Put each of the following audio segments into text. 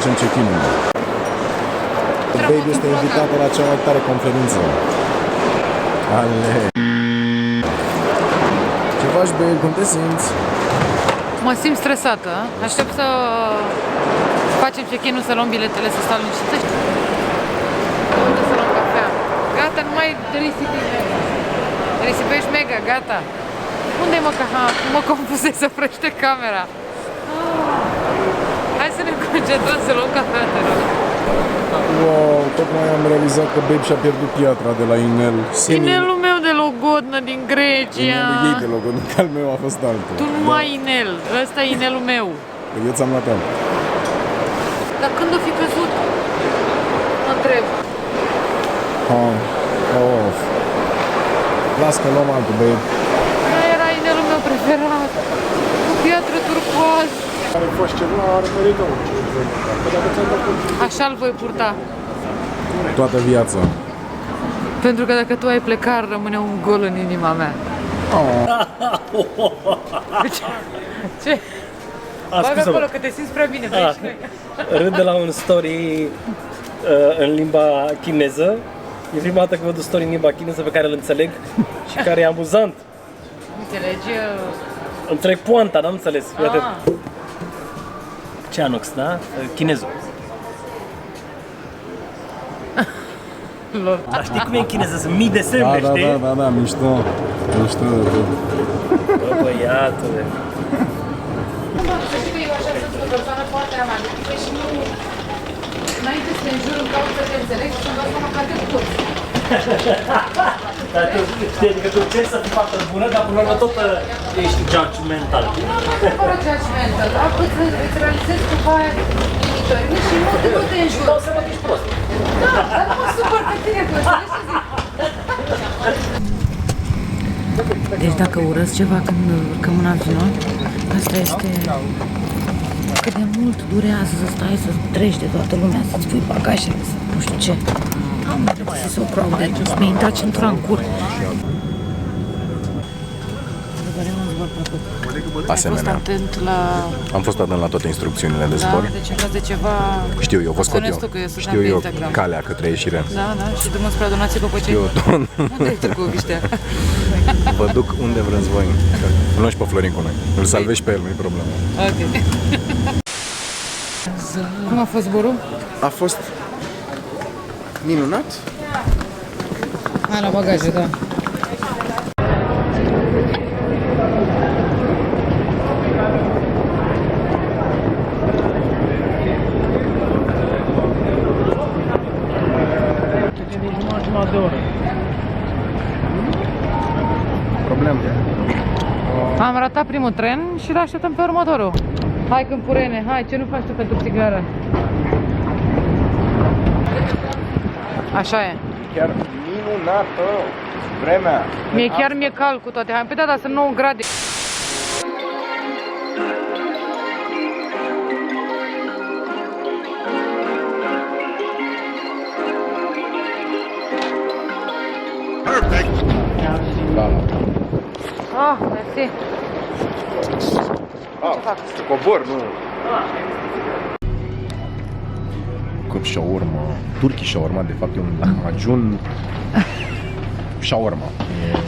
facem check-in-ul. Baby este invitată la cea mai tare conferință. Ale. Ce faci, babe? Cum te simți? Mă simt stresată. Aștept să facem check-in-ul, să luăm biletele, să stau liniștită. Unde să luăm cafea? Gata, nu mai risipi mega. Risipești mega, gata. Unde mă, că mă confuzez, să oprește camera. Hai să ne concentrăm să luăm cafea, te rog. Wow, tocmai am realizat că Babe și-a pierdut piatra de la inel. Inelul meu de logodnă din Grecia. Inelul ei de logodnă, că al meu a fost altul. Tu nu ai inel, ăsta e inelul meu. Eu ți-am luat altul. Dar când o fi căzut? Mă întreb. Las că luăm altul, Babe. Da, era inelul meu preferat. Cu piatră turcoaz. Are fost ceva, are merită. Așa-l voi purta. Toată viața. Pentru că dacă tu ai plecat, rămâne un gol în inima mea. Ce? Bagă acolo că te simți prea bine. Râd de la un story în limba chineză. E prima dată că văd un story în limba chineză pe care îl înțeleg și care e amuzant. Înțelegi? Înțeleg poanta, n-am înțeles. Ceanox, da? Chinezul. Lol. Dar știi cum e în chineză? Sunt mii de semne, știi? Da, mișto. Mișto de tot. Bă, băiatule. Să știi că eu așa sunt o persoană foarte analitică și nu... Înainte să te înjur, îmi caut să te înțeleg și să-mi dau seama că atât pot. Dar tu știi, adică tu încerci să fii foarte bună, dar până la urmă tot ești judgmental. Nu fără judgmental, dar îți realizezi după aia limitările și nu te înjur. Dau seama că ești prost. Da, dar nu mă supăr pe tine, că înțelegi ce zic? Deci dacă urăsc ceva când urcăm în avion, asta este cât de mult durează să stai, să treci de toată lumea, să-ți pui bagajele, să nu știu ce. Am trebuit să o proud de aici, mi-a intrat centura în cur. Asemenea. Ai fost atent la... Am fost atent la toate instrucțiunile de zbor. Da, deci în caz de ceva... Știu eu, vă scot eu. Știu eu calea către ieșire. Da, și drumul spre adonație Copăceni. Unde ai trecut ăștia? Vă duc unde vreți voi. Îl luăm și pe Florin cu noi. Îl salvezi pe el, nu-i problemă. Ok. Cum a fost zborul? A fost minunat. Hai la bagaje, da. Problem. Am ratat primul tren și îl așteptăm pe următorul. Hai Câmpurene, hai, ce nu faci tu pentru țigără? Așa e. Chiar minunată vremea. Chiar mi-e cald cu toate. Hai, pe da, sunt 9 grade. Perfect. Ah, mersi. Cobor, nu. Cât shawarma. Turkey shawarma, de fapt e un lahmacun shawarma.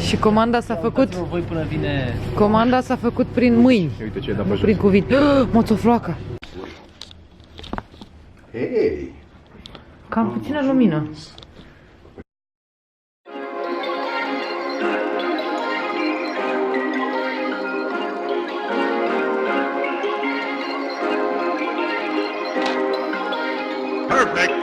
Și comanda s-a făcut. Voi până vine... Comanda s-a făcut prin mâini. Uite ce e de Nu prin cuvinte. Moțofloacă. Hei! Cam puțină lumină. Perfect.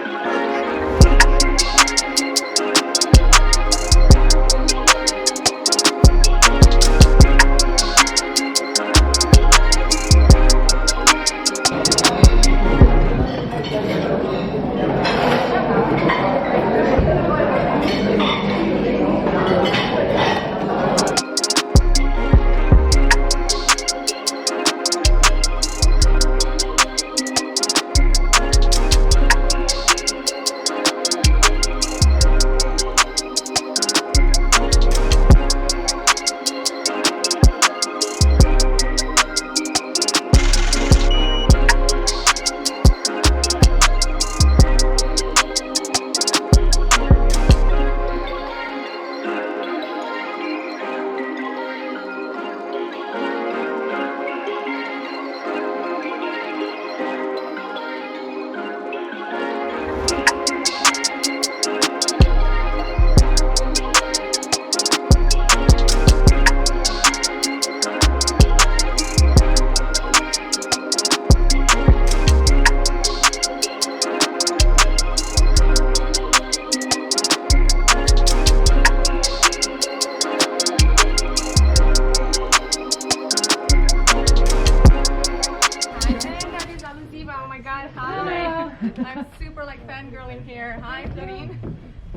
I'm super like fangirling here. Hi, Florin.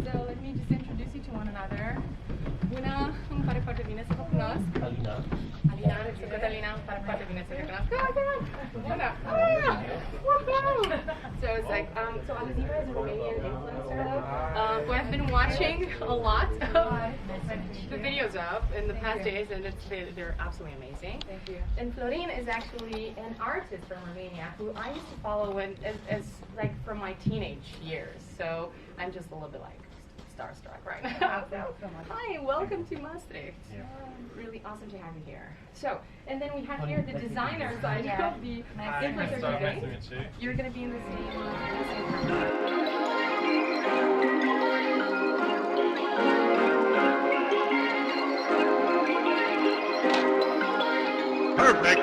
So let me just introduce you to one another. Una, îmi pare foarte bine să vă cunosc. Alina, sunt Catalina, îmi pare foarte bine să te cunosc. Bună! So it's like, so ALUZIVA is a Romanian influencer who I've been watching a lot of the videos of in the past days, and they're absolutely amazing. Thank you. And Florin is actually an artist from Romania who I used to follow as like from my teenage years. So I'm just a little bit like starstruck right now. So, hi, welcome to Maastricht. Really awesome to have you here. So, and then we have here the designer side of the influencer today. You're going to be in the same Perfect.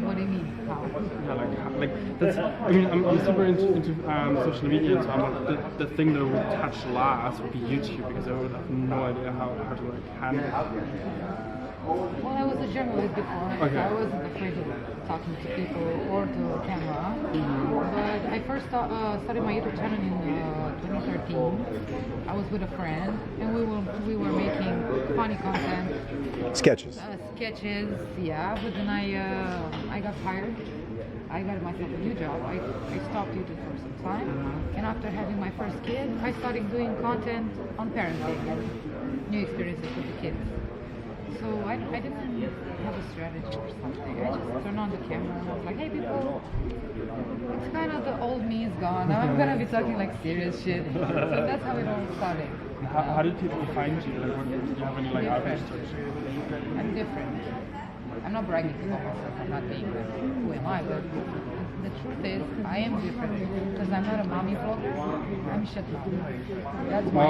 What do you mean? How? Yeah, like that's. I mean, I'm super into social media, so the thing that would touch last would be YouTube because I would have no idea how to like handle it. Well, I was a journalist before. Okay. I wasn't afraid of talking to people or to a camera. But I first started my YouTube channel in 2013. I was with a friend, and we were making funny content. Sketches. Sketches, yeah. But then I got fired. I got myself a new job. I stopped YouTube for some time, and after having my first kid, I started doing content on parenting and new experiences with the kids. So I didn't have a strategy or something. I just turned on the camera and I was like, hey people, it's kind of the old me is gone. Now I'm gonna be talking like serious shit. So that's how it all started. How did people find you? Like, do you have any like outreach? I'm different. I'm not bragging about myself. I'm not being like, who am I? But the truth is, I am different because I'm not a mommy vlogger. I'm shitmom. That's my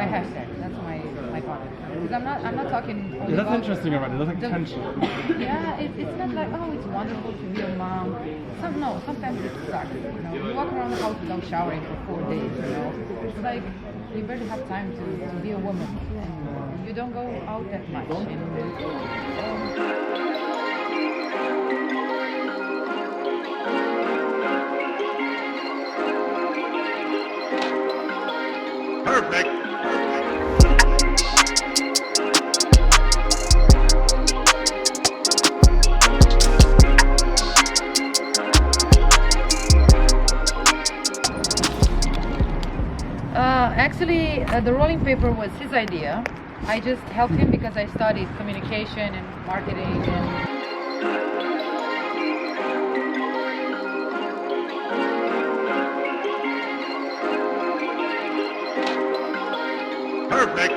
my hashtag. That's my content. Because I'm not talking. Yeah, that's interesting about it. That's like tension. Yeah, it's not like it's wonderful to be a mom. Sometimes it sucks. You walk around the house without showering for 4 days. It's like you barely have time to be a woman, and you don't go out that much. Perfect. Actually, the rolling paper was his idea. I just helped him because I studied communication and marketing and Perfect.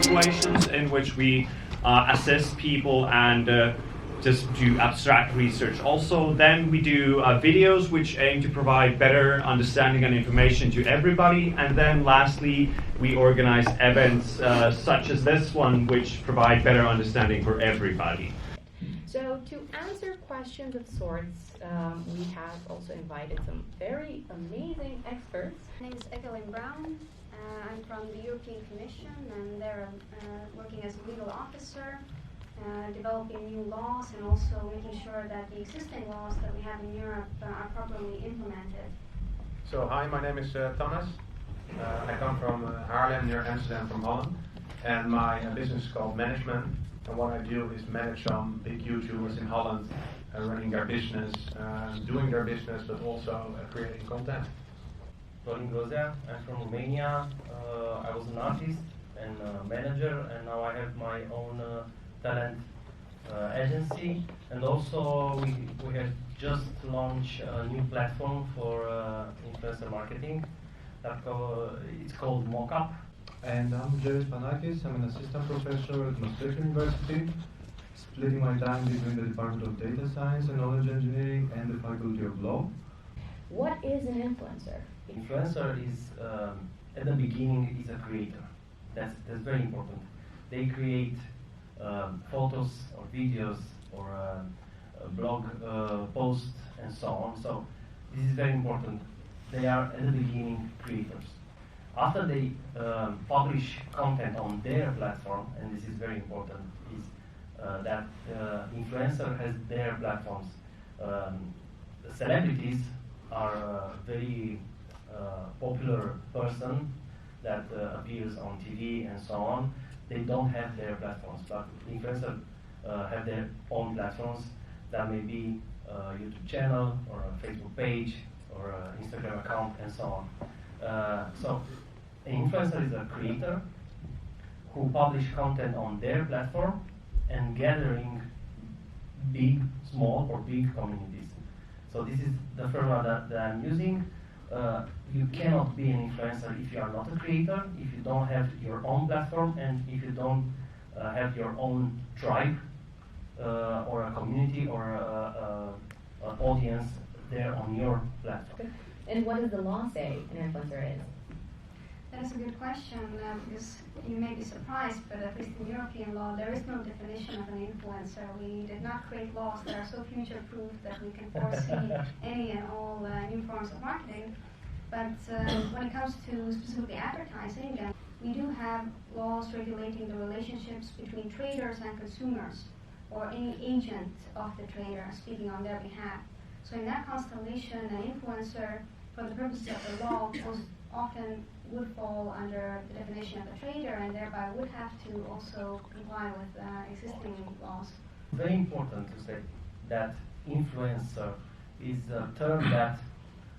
Situations in which we assist people and just do abstract research. Also, then we do videos which aim to provide better understanding and information to everybody. And then lastly, we organize events such as this one, which provide better understanding for everybody. So to answer questions of sorts, we have also invited some very amazing experts. My name is Evelyn Brown. I'm from the European Commission, and there I'm working as a legal officer, developing new laws and also making sure that the existing laws that we have in Europe are properly implemented. So hi, my name is Thomas. I come from Haarlem, near Amsterdam, from Holland, and my business is called Management. And what I do is manage some big YouTubers in Holland, running their business, doing their business, but also creating content. Alina Greavu, I'm from Romania. I was an artist and manager, and now I have my own talent agency. And also we have just launched a new platform for influencer marketing. It's called Mockup. And I'm James Panakis. I'm an assistant professor at Maastricht University, splitting my time between the Department of Data Science and Knowledge Engineering and the Faculty of Law. What is an influencer? Influencer is, at the beginning, is a creator. That's very important. they create photos or videos or blog posts and so on. So this is very important. They are at the beginning creators. After they publish content on their platform, and this is very important, is that influencer has their platforms. Celebrities are a very popular person that appears on TV and so on. They don't have their platforms, but influencers have their own platforms. That may be a YouTube channel or a Facebook page or an Instagram account and so on. So an influencer is a creator who publish content on their platform and gathering big, small or big communities. So this is the formula that I'm using. You cannot be an influencer if you are not a creator, if you don't have your own platform, and if you don't have your own tribe or a community or an audience there on your platform. And what does the law say an influencer is? That is a good question, because you may be surprised, but at least in European law, there is no definition of an influencer. We did not create laws that are so future-proof that we can foresee any and all new forms of marketing. But when it comes to specifically advertising, we do have laws regulating the relationships between traders and consumers, or any agent of the trader speaking on their behalf. So in that constellation, an influencer, for the purposes of the law, often would fall under the definition of a trader, and thereby would have to also comply with existing laws. Very important to say that influencer is a term that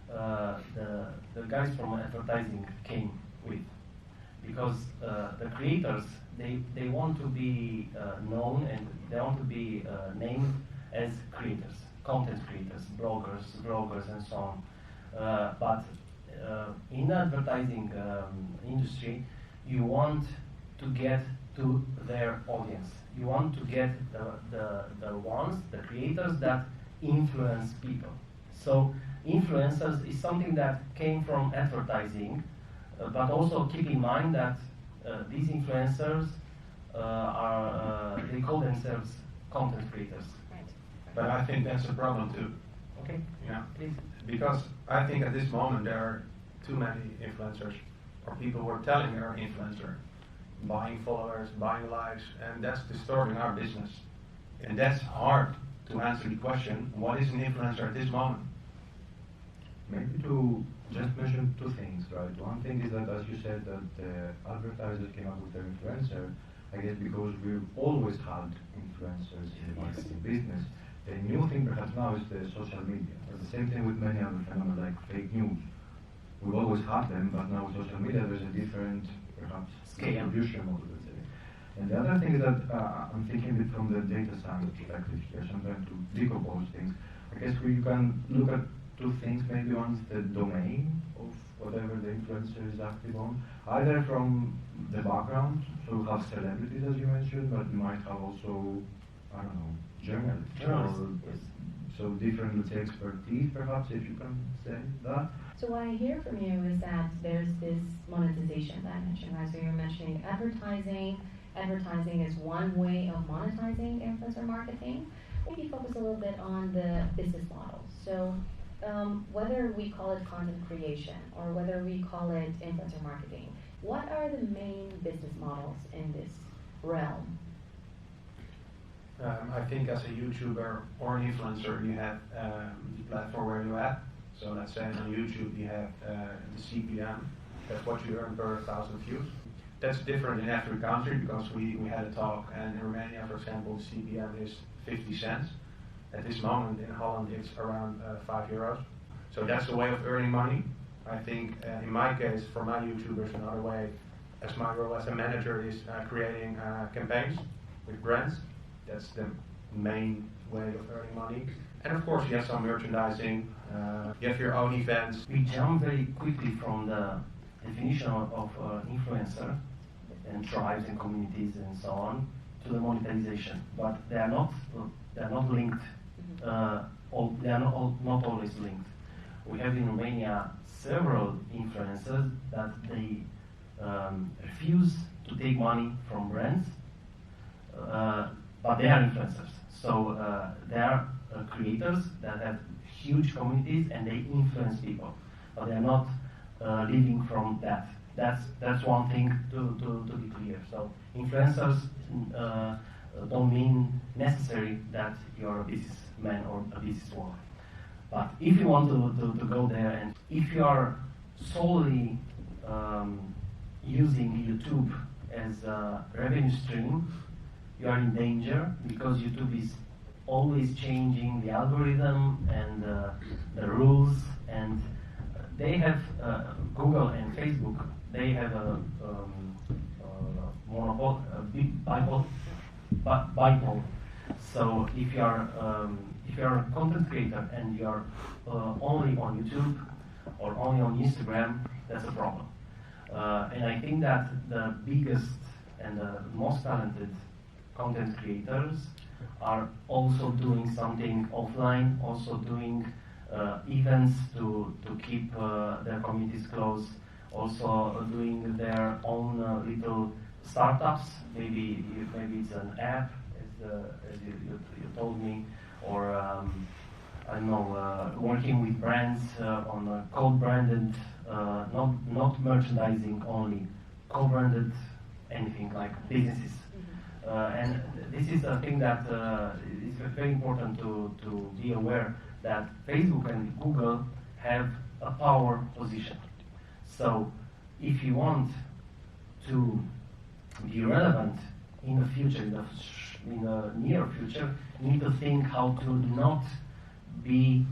the guys from advertising came with, because the creators, they want to be known and they want to be named as creators, content creators, bloggers, vloggers and so on. But in the advertising industry, you want to get to their audience. You want to get the creators that influence people. So influencers is something that came from advertising, but also keep in mind that these influencers they call themselves content creators. But I think that's a problem too. Okay. Yeah. Please. Because I think at this moment there are too many influencers, or people who are telling they're an influencer, buying followers, buying likes, and that's distorting our business. And that's hard to answer the question, what is an influencer at this moment? Maybe to just mention two things, right? One thing is that, as you said, that the advertisers came up with their influencer, I guess because we've always had influencers in the marketing business. The new thing perhaps now is the social media. Or the same thing with many other phenomena like fake news. We've always had them, but now with social media there's a different, perhaps, distribution model, let's say. And the other thing is that I'm thinking a bit from the data science perspective here, so I'm trying to decompose things. I guess you can look at two things. Maybe one's the domain of whatever the influencer is active on, either from the background, so we have celebrities as you mentioned, but we might have also, I don't know, journalists. Yes. So different, let's say, expertise perhaps, if you can say that. So what I hear from you is that there's this monetization that I mentioned, right? So you're mentioning advertising. Advertising is one way of monetizing influencer marketing. Maybe focus a little bit on the business model. So whether we call it content creation or whether we call it influencer marketing, what are the main business models in this realm? I think as a YouTuber or an influencer, you have the platform where you're at. So let's say on YouTube you have the CPM, that's what you earn per 1,000 views. That's different in every country because we had a talk, and in Romania, for example, the CPM is 50 cents. At this moment in Holland it's around €5. So that's the way of earning money. I think in my case, for my YouTubers, another way, as my role as a manager is creating campaigns with brands. That's the main way of earning money. And of course you have some merchandising, you have your own events. We jump very quickly from the definition of influencer and tribes and communities and so on to the monetization, but they are not linked. They are not always linked. We have in Romania several influencers that they refuse to take money from brands but they are influencers. So they are creators that have huge communities and they influence people, but they are not living from that. That's one thing to be clear. So influencers don't mean necessary that you're a businessman or a businesswoman. But if you want to go there, and if you are solely using YouTube as a revenue stream, you are in danger, because YouTube is always changing the algorithm and the rules, and they have Google and Facebook. They have a monopoly, a big Bible. So if you are a content creator and you are only on YouTube or only on Instagram, that's a problem. And I think that the biggest and the most talented content creators are also doing something offline, also doing events to keep their communities close, also doing their own little startups. Maybe it's an app, as you told me, or I don't know, working with brands on co-branded, not merchandising only, co-branded anything like businesses. And this is a thing that is very important to be aware that Facebook and Google have a power position. So if you want to be relevant in the future, in the near future, you need to think how to not be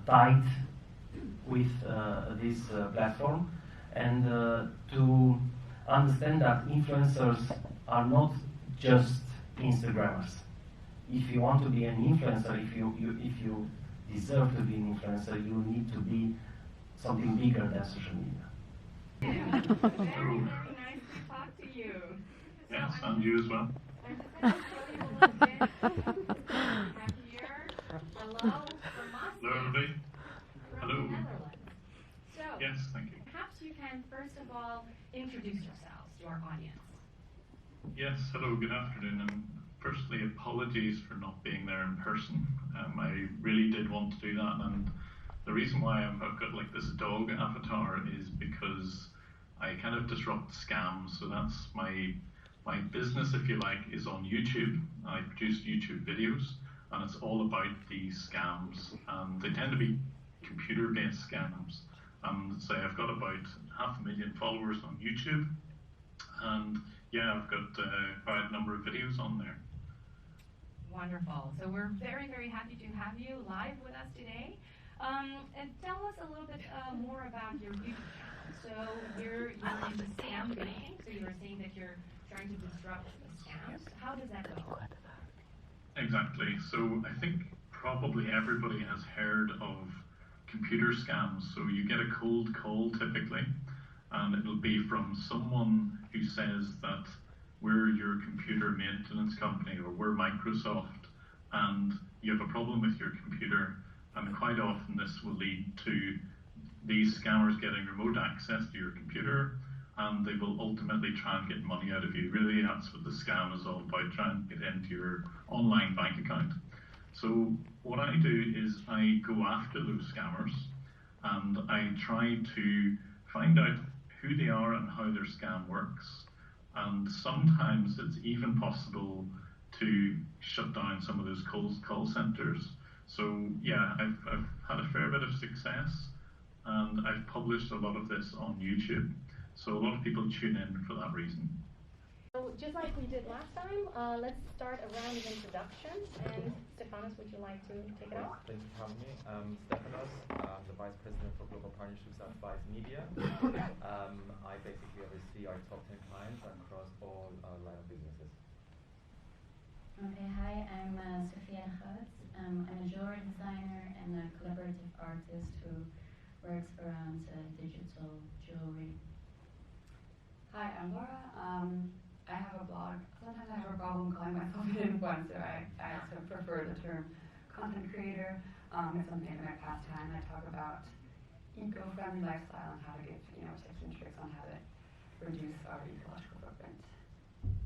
tied with this platform, and to understand that influencers are not just Instagrammers. If you want to be an influencer, if you deserve to be an influencer, you need to be something bigger than social media. Very nice to talk to you. Yes, and you as well. Hello from us. Hello, everybody. Hello. Netherlands. So, Yes, thank you. perhaps you can first of all introduce yourselves to our audience. Yes, hello, good afternoon, and firstly, apologies for not being there in person. I really did want to do that, and the reason why I've got like this dog avatar is because I kind of disrupt scams. So that's my business, if you like, is on YouTube. I produce YouTube videos, and it's all about these scams, and they tend to be computer-based scams. And say I've got about 500,000 followers on YouTube, and yeah, I've got quite a number of videos on there. Wonderful. So we're very, very happy to have you live with us today. And tell us a little bit more about your YouTube channel. So you're in the scam game. So you were saying that you're trying to disrupt the scams. How does that go? Exactly. So I think probably everybody has heard of computer scams. So you get a cold call typically, and it'll be from someone who says that we're your computer maintenance company, or we're Microsoft, and you have a problem with your computer, and quite often this will lead to these scammers getting remote access to your computer, and they will ultimately try and get money out of you. Really, that's what the scam is all about, trying to get into your online bank account. So what I do is I go after those scammers, and I try to find out who they are and how their scam works. And sometimes it's even possible to shut down some of those call centers. So yeah, I've had a fair bit of success, and I've published a lot of this on YouTube. So a lot of people tune in for that reason. So just like we did last time, let's start a round of introductions. And Stefanos, would you like to take it off? Thank you for having me. I'm Stefanos. I'm the Vice President for Global Partnerships at Vice Media. I basically oversee our top 10 clients across all our line of businesses. Okay, hi, I'm Sofia Hertz. I'm a jewelry designer and a collaborative artist who works around digital jewelry. Hi, I'm Laura. I have a blog. Sometimes I have a problem calling myself an influencer. I also prefer the term content creator. It's something in my pastime. I talk about eco-friendly lifestyle and how to give tips and tricks on how to reduce our ecological footprint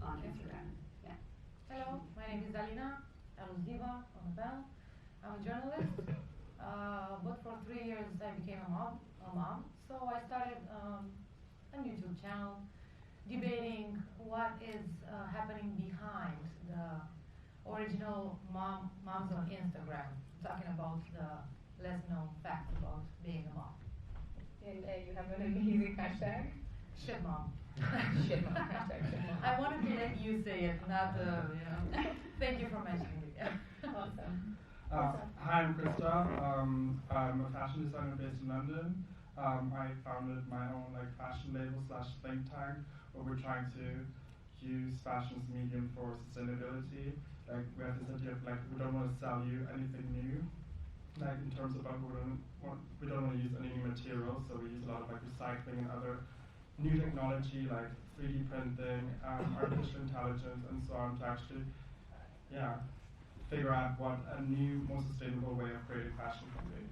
on Instagram. Yeah. Hello, my name is Alina ALUZIVA on the bell. I'm a journalist, but for 3 years I became a mom. So I started a YouTube channel debating what is happening behind the original moms on Instagram, talking about the less known facts about being a mom. And you have an amazing hashtag. Shitmom. Shitmom. Hashtag shitmom. I wanted to let you say it, not Thank you for mentioning it. Awesome. Hi, I'm Krista. I'm a fashion designer based in London. I founded my own fashion label / think tank where we're trying to use fashion as a medium for sustainability. We have this idea of we don't want to sell you anything new. In terms of we don't want to use any new materials, so we use a lot of recycling and other new technology like 3D printing, artificial intelligence, and so on to actually, figure out what a new, more sustainable way of creating fashion can be.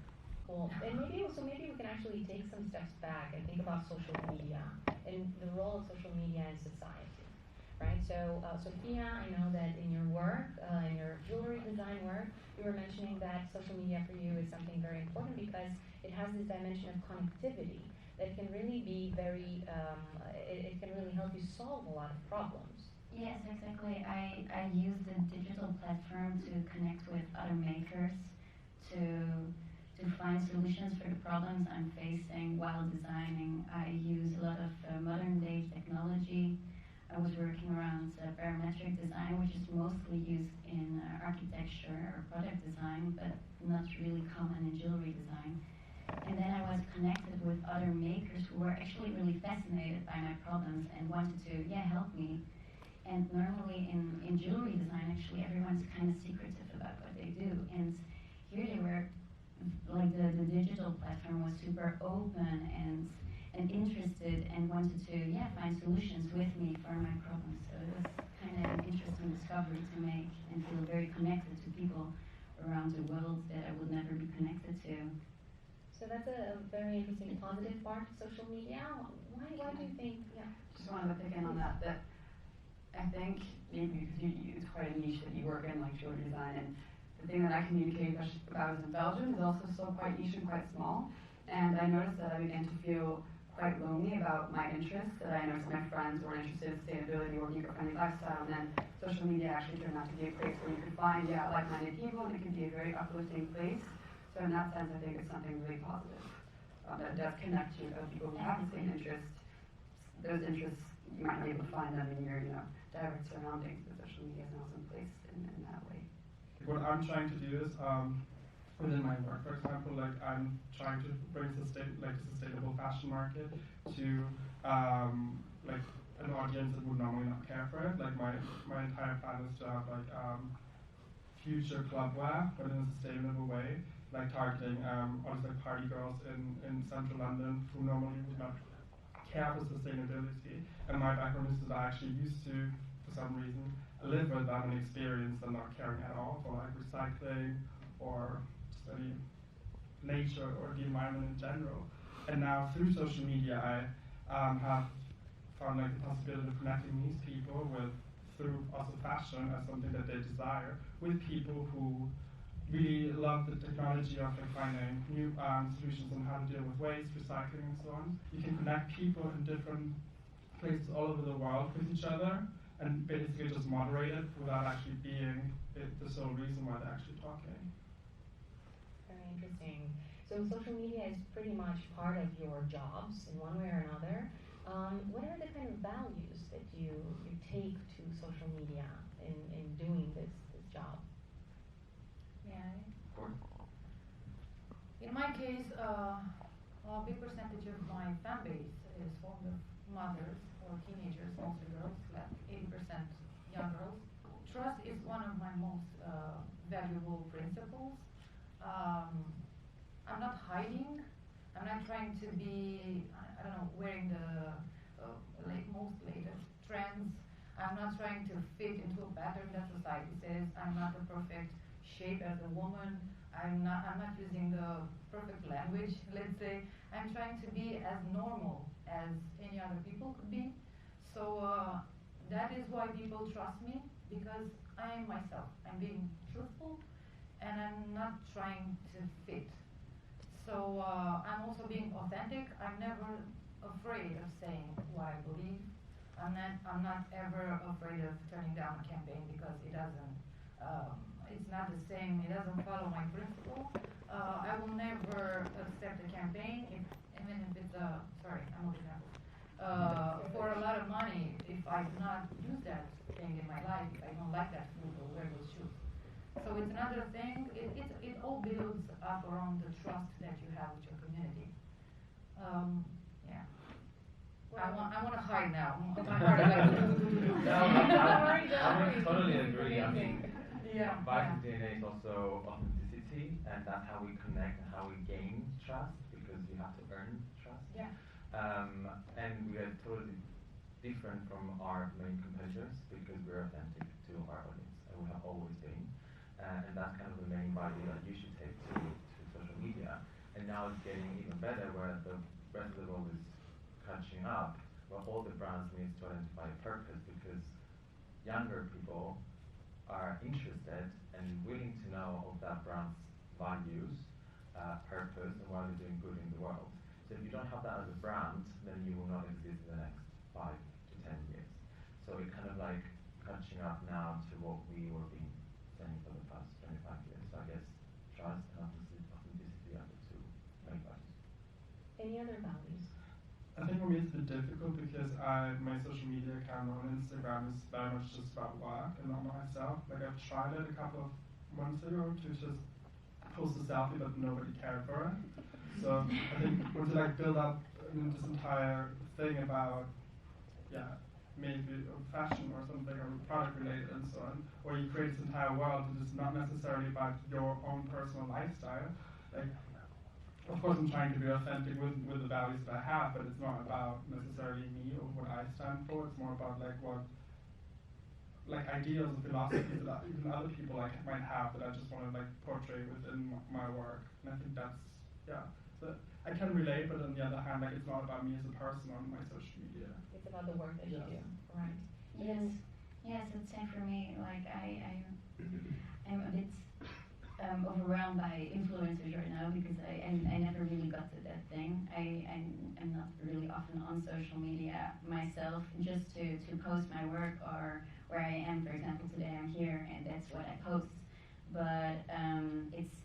Cool. And maybe we can actually take some steps back and think about social media and the role of social media in society, right? So, Sophia, I know that in your work, in your jewelry design work, you were mentioning that social media for you is something very important because it has this dimension of connectivity that can really be very, it can really help you solve a lot of problems. Yes, exactly. I use the digital platform to connect with other makers, to find solutions for the problems I'm facing while designing. I use a lot of modern day technology. I was working around parametric design, which is mostly used in architecture or product design, but not really common in jewelry design. And then I was connected with other makers who were actually really fascinated by my problems and wanted to, help me. And normally in jewelry design, actually, everyone's kind of secretive about what they do. And here they were, the digital platform was super open and interested and wanted to, find solutions with me for my problems. So it was kind of an interesting discovery to make and feel very connected to people around the world that I would never be connected to. So that's a very interesting positive part of social media. Why do you think, Just wanted to pick in on that I think maybe because it's quite a niche that you work in, like jewelry design, and the thing that I communicate about in Belgium is also still quite niche and quite small. And I noticed that I began to feel quite lonely about my interests, that I noticed my friends were interested in sustainability or eco-friendly lifestyle, and then social media actually turned out to be a place where you could find like-minded people, and it could be a very uplifting place. So in that sense, I think it's something really positive that does connect you with people who have the same interests. Those interests, you might be able to find them in your direct surroundings, but social media is an awesome place in that way. What I'm trying to do is, within my work, for example, I'm trying to bring a sustainable fashion market to an audience that would normally not care for it. My entire plan is to have future club wear, but in a sustainable way, targeting honestly party girls in central London who normally would not care for sustainability. And my background is that I actually used to, for some reason, live with that and experience and not caring at all for recycling or just any nature or the environment in general. And now through social media, I have found the possibility of connecting these people through also fashion as something that they desire, with people who really love the technology of finding new solutions on how to deal with waste, recycling, and so on. You can connect people in different places all over the world with each other and basically just moderate it without actually being the sole reason why they're actually talking. Very interesting. So social media is pretty much part of your jobs in one way or another. What are the kind of values that you take to social media in doing this job? In my case, a big percentage of my fan base is formed of mothers or teenagers, mostly girls, like 80% young girls. Trust is one of my most valuable principles. I'm not hiding. I'm not trying to be, wearing the most latest trends. I'm not trying to fit into a pattern that society says. I'm not the perfect shape as a woman. I'm not using the perfect language, let's say. I'm trying to be as normal as any other people could be. So that is why people trust me, because I am myself. I'm being truthful, and I'm not trying to fit. So I'm also being authentic. I'm never afraid of saying what I believe. I'm not ever afraid of turning down a campaign because it doesn't. It's not the same. It doesn't follow my principle. I will never accept a campaign, even if it's sorry, I'm looking at for a lot of money. If I do not use that thing in my life, if I don't like that food or wear those shoes. So it's another thing. It all builds up around the trust that you have with your community. Yeah. I want to hide now. My heart is like. I would totally agree. I mean, yeah. Vice's DNA is also authenticity, and that's how we connect and how we gain trust, because you have to earn trust. Yeah. And we are totally different from our main competitors because we're authentic to our audience, and we have always been. And that's kind of the main value that you should take to social media. And now it's getting even better, where the rest of the world is catching up, where all the brands need to identify a purpose, because younger people are interested and willing to know of that brand's values, purpose, and why they're doing good in the world. So if you don't have that as a brand, then you will not exist in the next 5 to 10 years. So it's kind of like catching up now to what we were being saying for the past 25 years. So I guess trust and authenticity are the two main values. Any other values? I think for me it's a bit difficult because my social media account on Instagram is very much just about work and not myself. Like I've tried it a couple of months ago to just post a selfie, but nobody cared for it. So I think once you like build up this entire thing about maybe fashion or something or product related and so on, or you create this entire world that is not necessarily about your own personal lifestyle. Like, of course, I'm trying to be authentic with the values that I have, but it's not about necessarily me or what I stand for. It's more about like what, like ideals and philosophies that even other people like might have that I just want to like portray within my work. And I think that's So I can relate, but on the other hand, like it's not about me as a person on my social media. It's about the work that you do, right? Yes, it's same for me. Like I'm a bit overwhelmed by influencers right now because I never really got to that thing. I'm not really often on social media myself, just to post my work or where I am. For example, today I'm here and that's what I post. But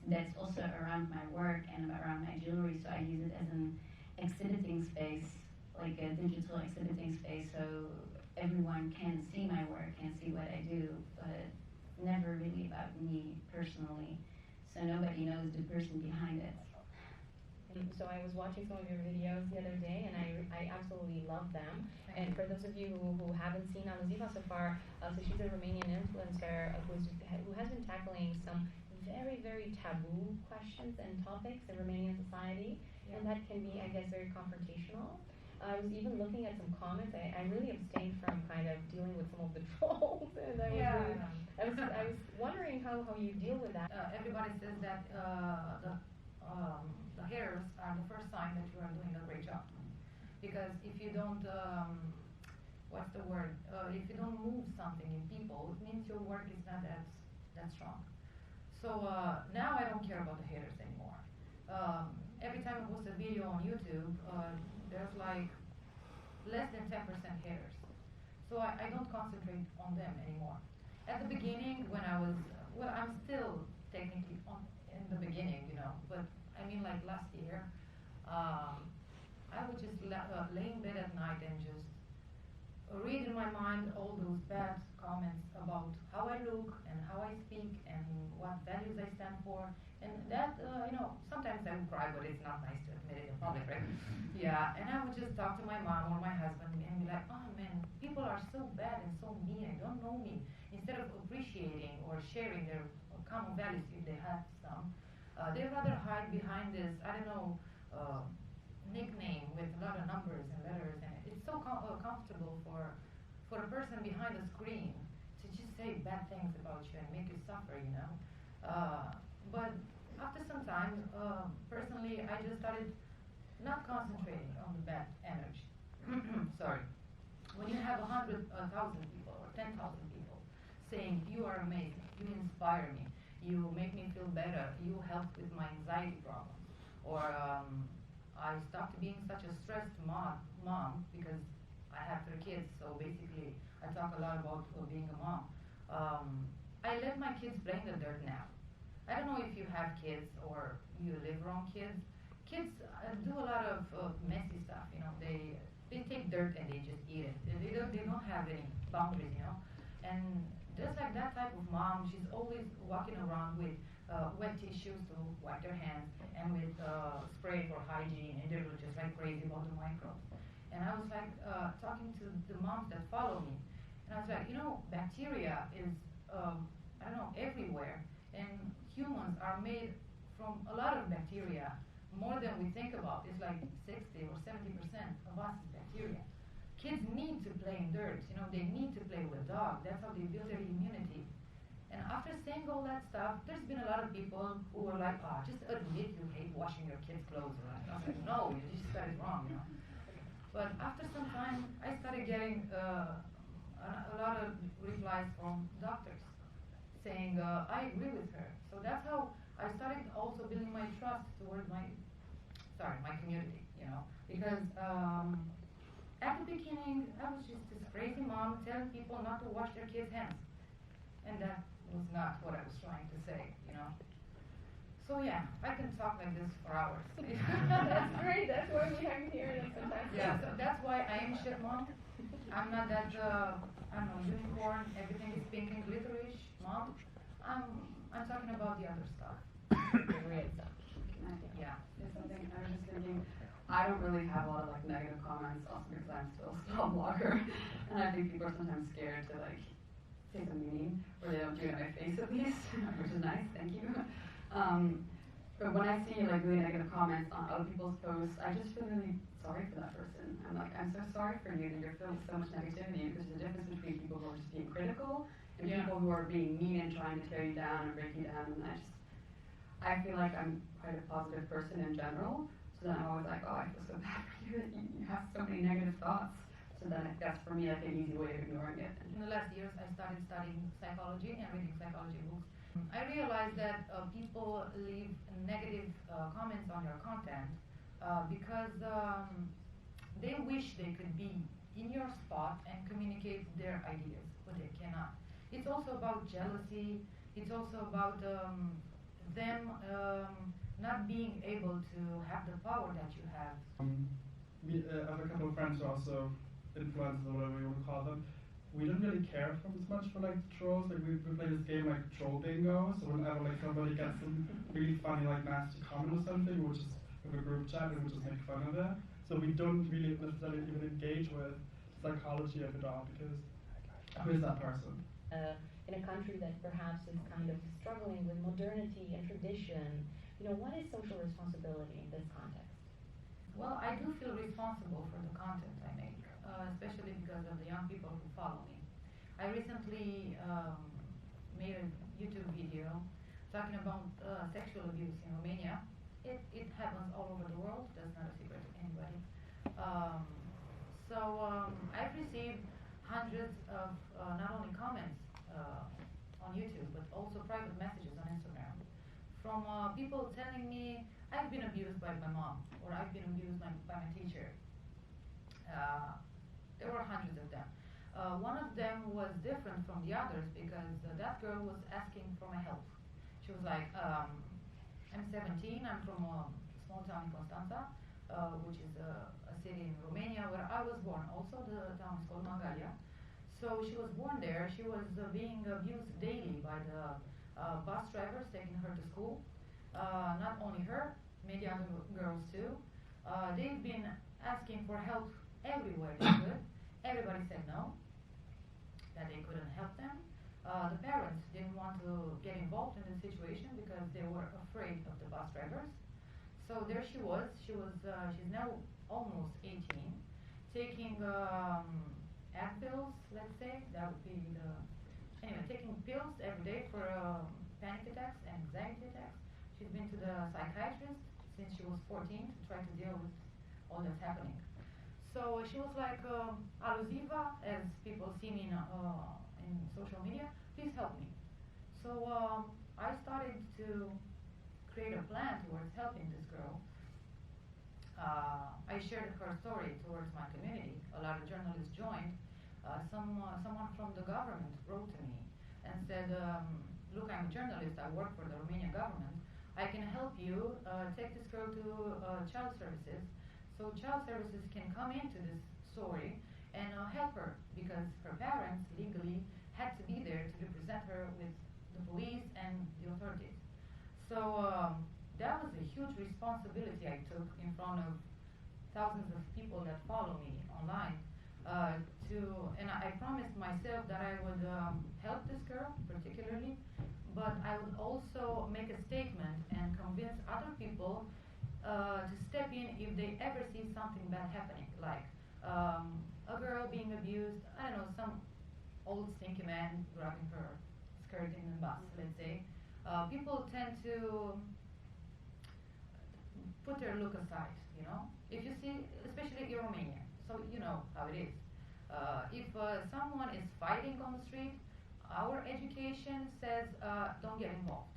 that's also around my work and around my jewelry, so I use it as an exhibiting space, like a digital exhibiting space, so everyone can see my work, can see what I do, but never really about me personally, so nobody knows the person behind it. So I was watching some of your videos the other day, and I absolutely love them. And for those of you who haven't seen ALUZIVA so far, so she's a Romanian influencer who has been tackling some very, very taboo questions and topics in Romanian society, and that can be, I guess, very confrontational. I was even looking at some comments. I really abstained from kind of dealing with some of the trolls, and I was wondering how you deal with that. Everybody says that the hairs are the first sign that you are doing a great job. Because if you don't, what's the word? If you don't move something in people, it means your work is not that strong. So now I don't care about the haters anymore. Every time I post a video on YouTube, there's like less than 10% haters. So I don't concentrate on them anymore. At the beginning, when I was, I'm still technically in the beginning, but I mean like last year, I would just lay in bed at night and just read in my mind all those bad comments about how I look and how I speak and what values I stand for. And that, sometimes I would cry, but it's not nice to admit it in public, right? Yeah, and I would just talk to my mom or my husband and be like, oh man, people are so bad and so mean, they don't know me. Instead of appreciating or sharing their common values, if they have some, they'd rather hide behind this, nickname with a lot of numbers and letters, and it's so comfortable for a person behind the screen to just say bad things about you and make you suffer, But after some time, personally, I just started not concentrating on the bad energy. Sorry. When you have 100,000 people or 10,000 people saying, "You are amazing, you inspire me, you make me feel better, you help with my anxiety problems." Or I stopped being such a stressed mom because I have 3 kids, so basically I talk a lot about being a mom. I let my kids play in the dirt now. I don't know if you have kids or you live around kids. Kids do a lot of messy stuff, you know. They take dirt and they just eat it. They don't have any boundaries, you know. And just like that type of mom, she's always walking around with wet tissues to wipe their hands and with spray for hygiene, and they're just like crazy about the microbes. And I was like talking to the moms that follow me, and I was like, you know, bacteria is I don't know, everywhere, and humans are made from a lot of bacteria, more than we think about. It's like 60 or 70% of us is bacteria. Kids need to play in dirt, you know, they need to play with a dog. That's how they build their immunity. And after saying all that stuff, there's been a lot of people who were like, "Oh, just admit you hate washing your kids' clothes." Right? I was like, "No, you just got it wrong, you know." But after some time, I started getting a lot of replies from doctors saying, "I agree with her." So that's how I started also building my trust towards my community, you know, because at the beginning, I was just this crazy mom telling people not to wash their kids' hands. And that was not what I was trying to say, you know. So yeah, I can talk like this for hours. That's great, that's why we hang here and sometimes. Yeah, so that's why I am shitmom. I'm not that, I don't know, unicorn, everything is pink and glitterish mom. I'm talking about the other stuff. The real stuff. Yeah. There's something I was just thinking. I don't really have a lot of like negative comments, also because I'm still a small blogger, and I think people are sometimes scared to like say something mean, or they don't do it in my face at least, which is nice. Thank you. But when I see like really negative comments on other people's posts, I just feel really sorry for that person. I'm like, I'm so sorry for you that you're filled with so much negativity, because there's a difference between people who are just being critical and people who are being mean and trying to tear you down and break you down. And I feel like I'm quite a positive person in general. So then I'm always like, oh, I feel so bad for you that you have so many negative thoughts. So then that's for me like an easy way of ignoring it. In the last years, I started studying psychology and reading psychology books. I realized that people leave negative comments on your content because they wish they could be in your spot and communicate their ideas, but they cannot. It's also about jealousy. It's also about them not being able to have the power that you have. I have a couple of friends who are also influencers or whatever you want to call them. We didn't really care as much for like the trolls. Like we play this game like Troll Bingo. So whenever like somebody gets some really funny like nasty comment or something, we'll just have a group chat and we'll just make fun of it. So we don't really necessarily even engage with psychology of it all, because who is that person? In a country that perhaps is kind of struggling with modernity and tradition, you know, what is social responsibility in this context? Well, I do feel responsible for the content I make, especially because of the young people who follow me. I recently made a YouTube video talking about sexual abuse in Romania. It happens all over the world. That's not a secret to anybody. I've received hundreds of not only comments on YouTube, but also private messages on Instagram from people telling me, I've been abused by my mom, or I've been abused by my teacher. There were hundreds of them. One of them was different from the others because that girl was asking for my help. She was like, I'm 17, I'm from a small town in Constanța, which is a city in Romania where I was born. Also, the town is called Mangalia. So she was born there. She was being abused daily by the bus drivers taking her to school. Not only her, many other girls too. They've been asking for help everywhere they could. Everybody said no, that they couldn't help them. The parents didn't want to get involved in the situation because they were afraid of the bus drivers. So there she was. She's now almost 18, taking Advils, let's say. That would be anyway, taking pills every day for panic attacks and anxiety attacks. She's been to the psychiatrist since she was 14 to try to deal with all that's happening. So she was like ALUZIVA, as people see me in social media. please help me. So I started to create a plan towards helping this girl. I shared her story towards my community. A lot of journalists joined. Someone from the government wrote to me and said, look, I'm a journalist, I work for the Romanian government. I can help you take this girl to child services, so child services can come into this story and help her, because her parents legally had to be there to represent her with the police and the authorities. So that was a huge responsibility I took in front of thousands of people that follow me online. And I promised myself that I would help this girl particularly, but I would also make a statement and convince other people to step in if they ever see something bad happening, like a girl being abused, I don't know, some old stinky man grabbing her skirt in the bus, let's say. People tend to put their look aside, you know. If you see, especially in Romania, so you know how it is. If someone is fighting on the street, our education says don't get involved.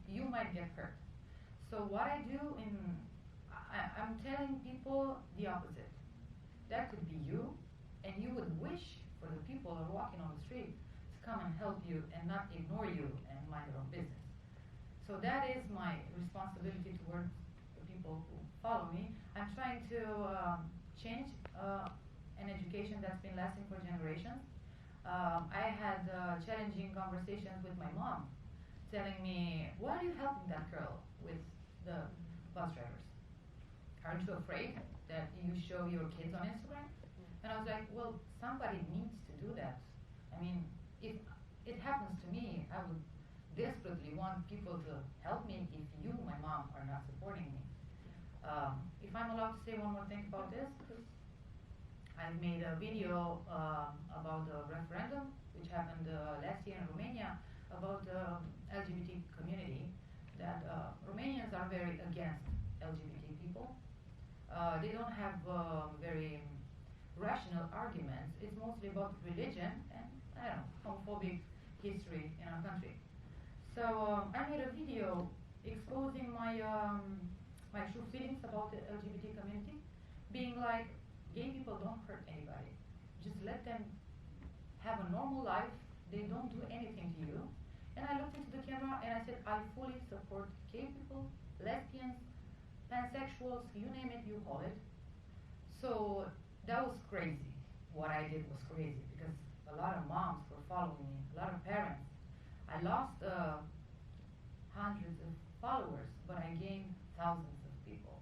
You might get hurt. So what I do I'm telling people the opposite. That could be you, and you would wish for the people who are walking on the street to come and help you and not ignore you and mind their own business. So that is my responsibility towards the people who follow me. I'm trying to change an education that's been lasting for generations. I had challenging conversations with my mom, telling me, why are you helping that girl with the bus drivers? Aren't you afraid that you show your kids on Instagram? And I was like, well, somebody needs to do that. I mean, if it happens to me, I would desperately want people to help me if you, my mom, are not supporting me. If I'm allowed to say one more thing about this, I made a video about the referendum, which happened last year in Romania, about the LGBT community, that Romanians are very against LGBT people. They don't have very rational arguments. It's mostly about religion and, I don't know, homophobic history in our country. So I made a video exposing my my true feelings about the LGBT community, being like, gay people don't hurt anybody. Just let them have a normal life. They don't do anything to you. And I looked into the camera and I said, I fully support gay people, lesbians, pansexuals, you name it, you call it. So that was crazy. What I did was crazy because a lot of moms were following me, a lot of parents. I lost hundreds of followers, but I gained thousands of people.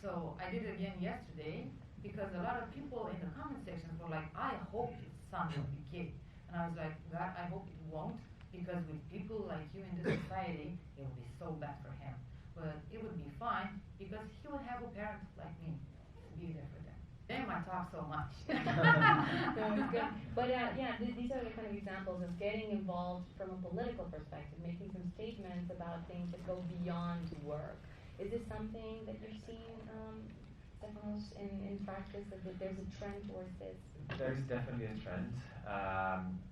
So I did it again yesterday because a lot of people in the comment sections were like, I hope his son will be gay. And I was like, God, I hope it won't, because with people like you in this society, it will be so bad for him. But it would be fine because he would have a parent like me to be there for them. Damn, I talk so much. No, it's good. But yeah, these are the kind of examples of getting involved from a political perspective, making some statements about things that go beyond work. Is this something that you're seeing, Stefanos, in practice, that there's a trend towards this? There is definitely a trend.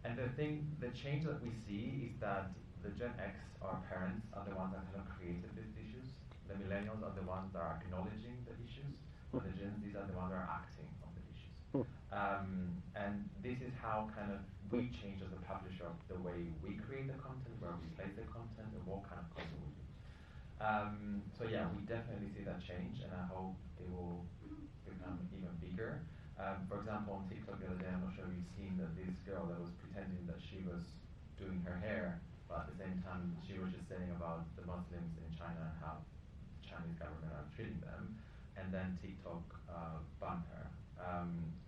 And the change that we see is that the Gen X, our parents, are the ones that kind of created these issues. The millennials are the ones that are acknowledging the issues. And the Gen Zs are the ones that are acting on the issues. And this is how kind of we change as a publisher the way we create the content, where we place the content, and what kind of content we do. So yeah, we definitely see that change, and I hope it will become even bigger. For example, on TikTok the other day, I'm not sure if you've seen that this girl that was pretending that she was doing her hair, but at the same time she was just saying about the Muslims in China and how the Chinese government are treating them, and then TikTok banned her,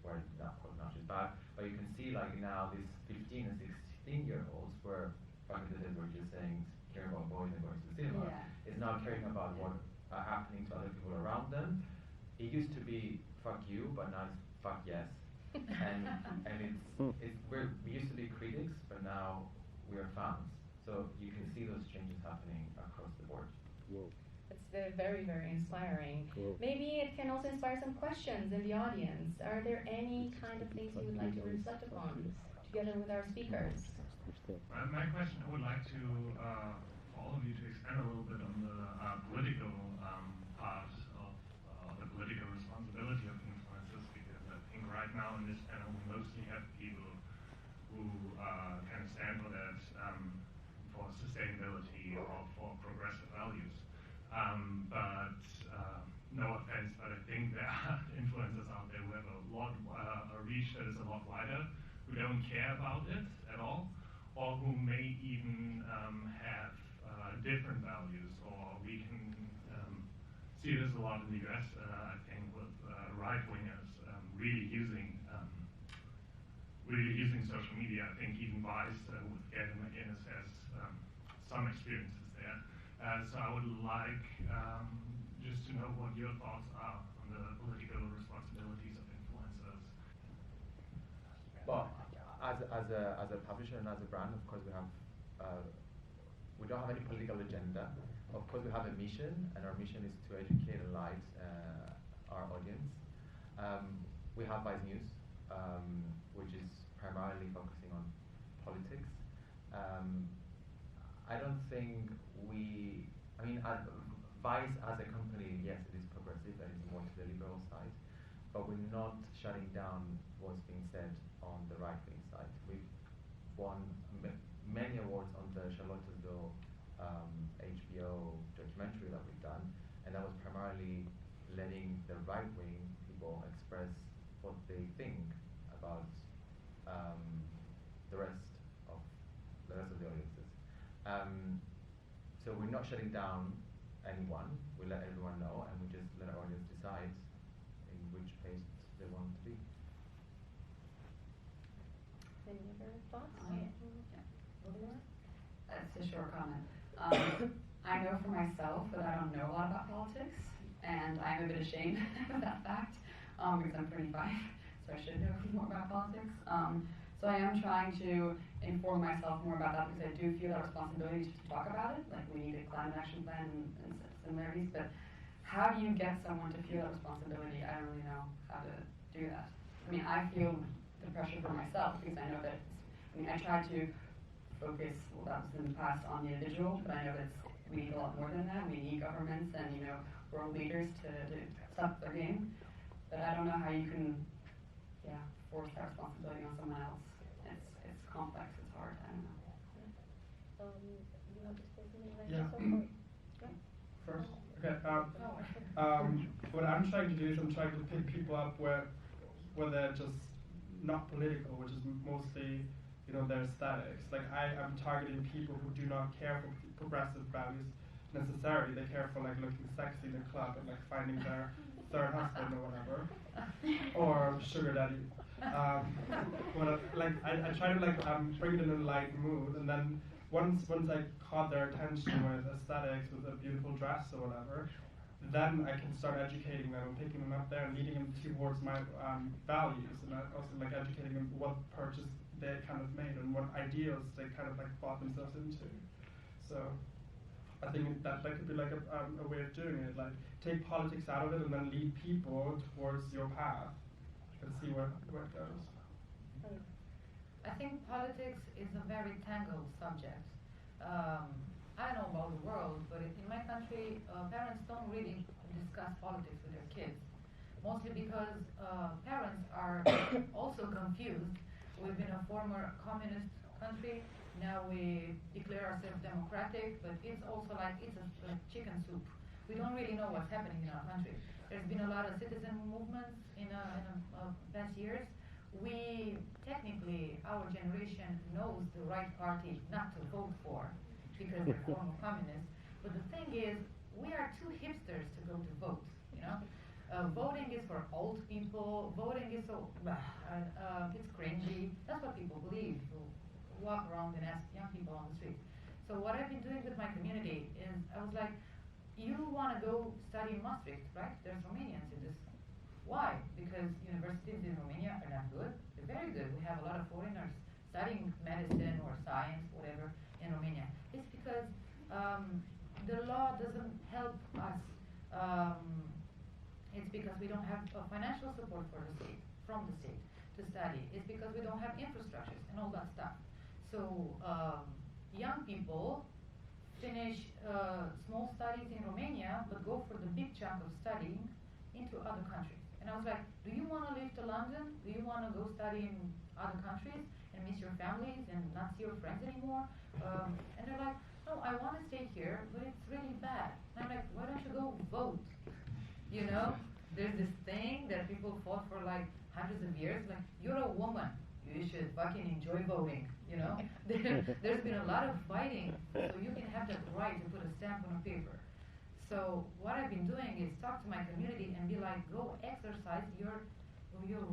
where now she's back. But you can see like now these 15 and 16-year-olds, where back in the days were just saying caring about boys and going to the cinema, is now caring about what are happening to other people around them. It used to be fuck you, but now it's fuck yes. and we used to be critics, but now we're fans. So you can see those changes happening across the board. Whoa. It's very, very inspiring. Cool. Maybe it can also inspire some questions in the audience. Are there any kind of things you would like to reflect upon together with our speakers? My question, I would like to, for all of you to expand a little bit on the political part of the political responsibility of influencers, because I think right now in this panel we mostly have people who kind of stand for that, for sustainability or for progressive values. But no offense, but I think there are influencers out there who have a reach that is a lot wider, who don't care about it at all, or who may even have different values, or we can see this a lot in the US, I think, with right-wingers really using social media. I think even Vice with Gavin McInnes has some experiences there. So I would like just to know what your thoughts are on the political responsibilities of influencers. Well, as a publisher and as a brand, of course, we don't have any political agenda. Of course, we have a mission, and our mission is to educate and light our audience. We have Vice News, which is primarily focusing on politics. I don't think Vice as a company, yes, it is progressive and it's more to the liberal side, but we're not shutting down what's being said on the right-wing side. We've won many awards on the Charlottesville HBO documentary that we've done, and that was primarily letting the right-wing people express what they think about the rest of the audiences. So we're not shutting down anyone. We let everyone know, and we just let our audience decide in which place they want to be. Any other thoughts? That's a short comment. I know for myself that I don't know a lot about politics, and I'm a bit ashamed of that fact because I'm 25, so I should know more about politics. So I am trying to inform myself more about that because I do feel that responsibility to talk about it. Like we need a climate action plan and similarities, but how do you get someone to feel that responsibility? I don't really know how to do that. I mean, I feel the pressure for myself because I know that I try to focus, well, that was in the past on the individual, but I know that we need a lot more than that. We need governments and world leaders to step their game. But I don't know how you can, force that responsibility on someone else. It's complex. It's hard. I don't know. You want to say something like Yeah. First, okay. What I'm trying to do is I'm trying to pick people up where they're just not political, which is mostly their aesthetics. Like I'm targeting people who do not care for progressive values necessarily. They care for like looking sexy in a club and like finding their third husband or whatever, or sugar daddy. I try to bring it in a light mood, and then once I caught their attention with aesthetics, with a beautiful dress or whatever, then I can start educating them and picking them up there and leading them towards my values, and also like educating them what purchase they kind of made and what ideals they kind of like bought themselves into. So I think that could be like a way of doing it, like take politics out of it and then lead people towards your path and see where it goes. I think politics is a very tangled subject. I know about the world, but in my country, parents don't really discuss politics with their kids, mostly because parents are also confused. We've been a former communist country. Now we declare ourselves democratic, but it's also like chicken soup. We don't really know what's happening in our country. There's been a lot of citizen movements in past years. We technically, our generation knows the right party not to vote for because they're former communists. But the thing is, we are too hipsters to go to vote. Voting is for old people. Voting is so it's cringy. That's what people believe. Walk around and ask young people on the street. So what I've been doing with my community is I was like, you want to go study in Maastricht, right? There's Romanians in this. Why? Because universities in Romania are not good. They're very good. We have a lot of foreigners studying medicine or science, whatever, in Romania. It's because the law doesn't help us. It's because we don't have financial support from the state to study. It's because we don't have infrastructures and all that stuff. So young people finish small studies in Romania, but go for the big chunk of studying into other countries. And I was like, do you want to leave to London? Do you want to go study in other countries and miss your families and not see your friends anymore? And they're like, no, I want to stay here, but it's really bad. And I'm like, why don't you go vote? You know, there's this thing that people fought for like hundreds of years. Like, you're a woman, you should fucking enjoy voting. You know, there's been a lot of fighting, so you can have that right to put a stamp on a paper. So what I've been doing is talk to my community and be like, go exercise your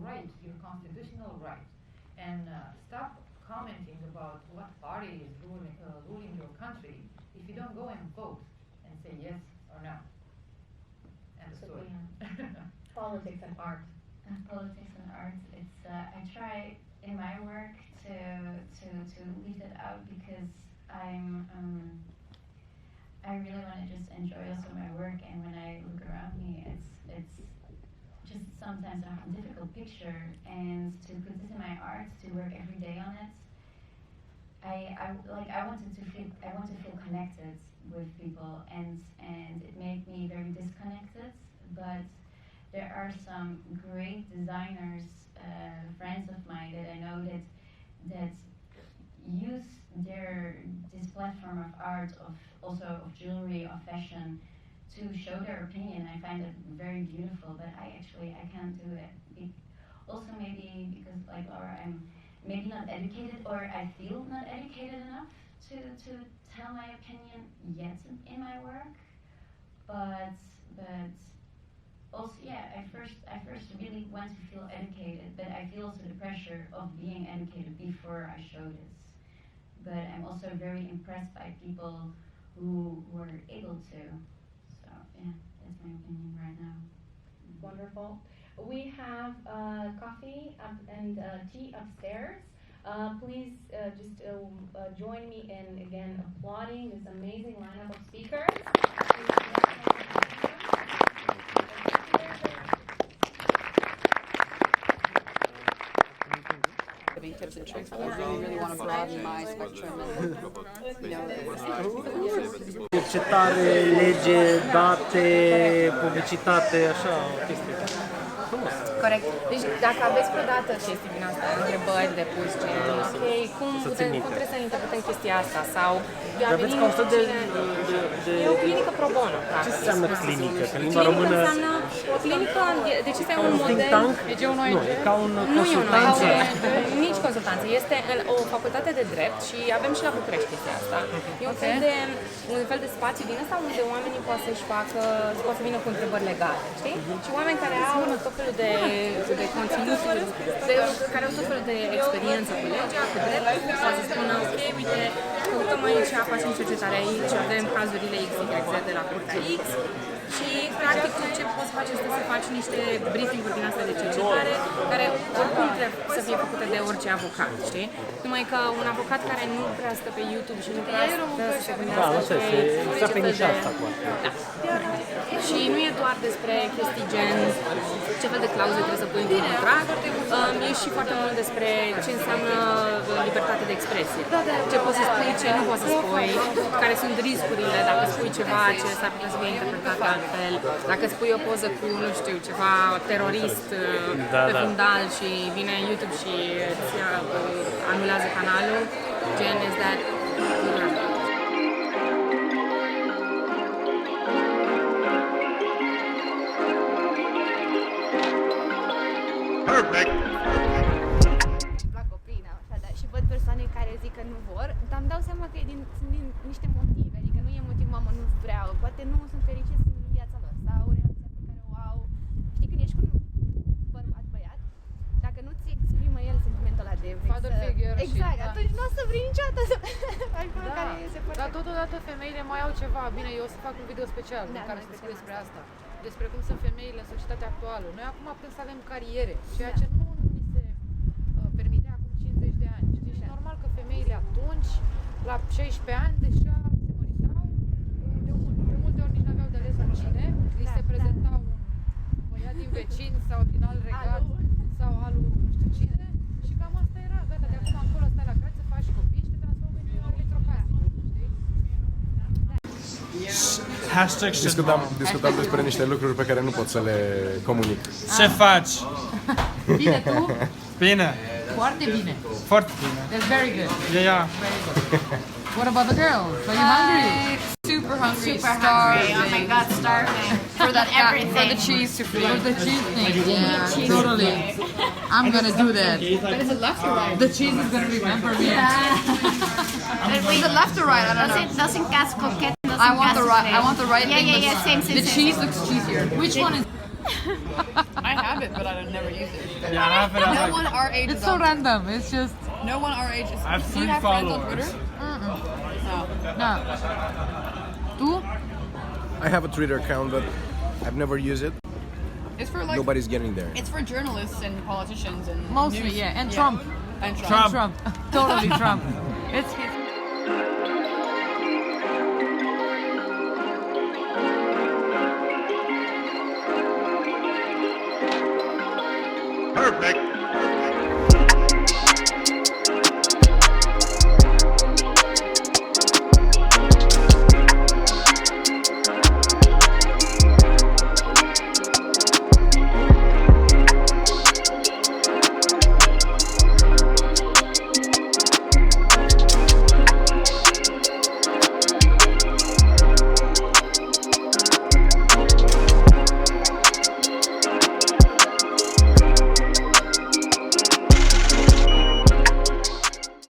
right, your constitutional right, and stop commenting about what party is ruling your country if you don't go and vote and say yes or no. End of story. Politics and art. Politics and art. It's I try in my work to leave it out because I really want to just enjoy also my work, and when I look around me, it's just sometimes a difficult picture, and to put this in my art, to work every day on it, I want to feel connected with people, and it made me very disconnected, but there are some great designers, friends of mine that I know that use this platform of art, of jewelry, of fashion, to show their opinion. I find it very beautiful, but I can't do it. Also maybe because like Laura, I'm maybe not educated, or I feel not educated enough to tell my opinion yet in my work. But also, yeah, I first really want to feel educated, but I feel also the pressure of being educated before I show this. But I'm also very impressed by people who were able to. So yeah, that's my opinion right now. Wonderful. We have coffee and tea upstairs. Please just join me in again applauding this amazing lineup of speakers. Tips and tricks, but I really want to broaden my spectrum and Cercetare, lege, date, publicitate, așa, o chestie. Frumos. Corect. Deci dacă aveți vreodată chestii din asta, întrebări de pus, gen, ok, cum trebuie să interpretăm chestia asta, sau Dar aveți ca un fel de... E o clinică pro bono. Ce înseamnă clinică? Că în limba română... Înseamnă o clinică, deci este un model... Nu, e ca un consultanță. Nici consultanță. Este o facultate de drept și avem și la București chestia asta. E un fel de spațiu din ăsta unde oamenii poate să-și facă, poate să vină cu întrebări legale, știi? Și oameni care au tot felul de conținuturi, care au tot felul de experiență cu legea, cu dreptul, poate să spună, ok, uite, căutăm aici, facem cercetarea aici, avem cazurile X, Y, Z de la curtea X și practic tu ce poți face este să faci niște briefing-uri din astea de cercetare care oricum trebuie să fie făcute de orice avocat, știi? Numai că un avocat care nu prea stă pe YouTube și nu prea stă să se gândească ce fel de... Da. Și nu e doar despre chestii gen ce fel de clauze trebuie să pui în contract, e și foarte mult despre ce înseamnă libertate de expresie. Ce poți să spui, ce nu poți să spui, care sunt riscurile dacă spui ceva ce s-ar putea să fie interpretat altfel, dacă spui o poză cu, nu știu, ceva terorist pe fundal și vine YouTube și îți anulează canalul, gen is that Perfect. La copii, așa, și văd persoane care zic că nu vor, dar îmi dau seama că sunt din niște motive, adică nu e motiv, mamă, nu vreau, poate nu sunt fericiți în viața lor, sau relația pe care o au. Știi, când ești cu un băiat, dacă nu-ți exprimă el sentimentul ăla de father figure, exact, și, atunci nu o să vrei niciodată să faci pe care se poate. Dar totodată femeile mai au ceva. Bine, eu o să fac un video special în care să discut despre asta. Despre cum sunt femeile în societatea actuală. Noi acum putem să avem cariere, ceea ce nu ni se permitea acum 50 de ani. Știi? Și normal că femeile atunci, la 16 ani, deja se măritau, de multe ori nici nu aveau de ales cu cine, li se prezentau un băiat din vecin sau din alt regat sau alu nu știu cine și cam asta era, gata, de acum încolo stai la casă, faci copii și Hashtag shitmom. Discutam despre niște lucruri pe care nu pot să le comunic. Ce faci? Bine, tu? Bine. Foarte bine. Foarte bine. That's very good. Yeah. Very good. What about the girls? Are you hungry? Super hungry, Super starving. hungry. Oh my god, starving. For that Everything. for the cheese to free. For the cheese thing. Yeah, totally. I'm gonna do that. But is it left or right? The cheese is gonna remember me. Is it left or right? I don't know. Doesn't cast coquette. I want the right. I want the right Yeah, thing. yeah, yeah. Same. The cheese looks cheesier. Which one is? I have it, but I don't never use it. Yeah, I have it. No one our age It's is so on. random. It's just. No one our age is. I have Do you 3 have friends on followers. Twitter? No. Tu? I have a Twitter account, but I've never used it. It's for like. Nobody's getting there. It's for journalists and politicians and. Mostly, news. yeah. And Trump. And Trump. Trump. Totally Trump. It's his. Perfect.